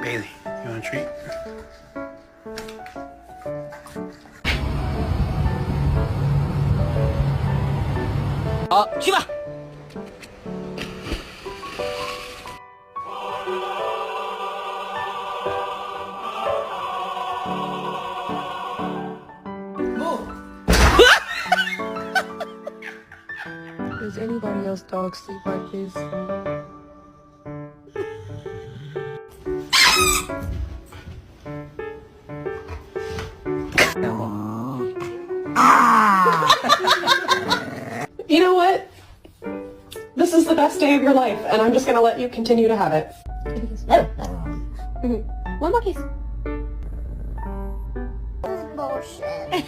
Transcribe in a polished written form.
Bailey, you want a treat? Does anybody else dog sleep like this? You know what? This is the best day of your life, and I'm just gonna let you continue to have it. One more kiss. This is bullshit.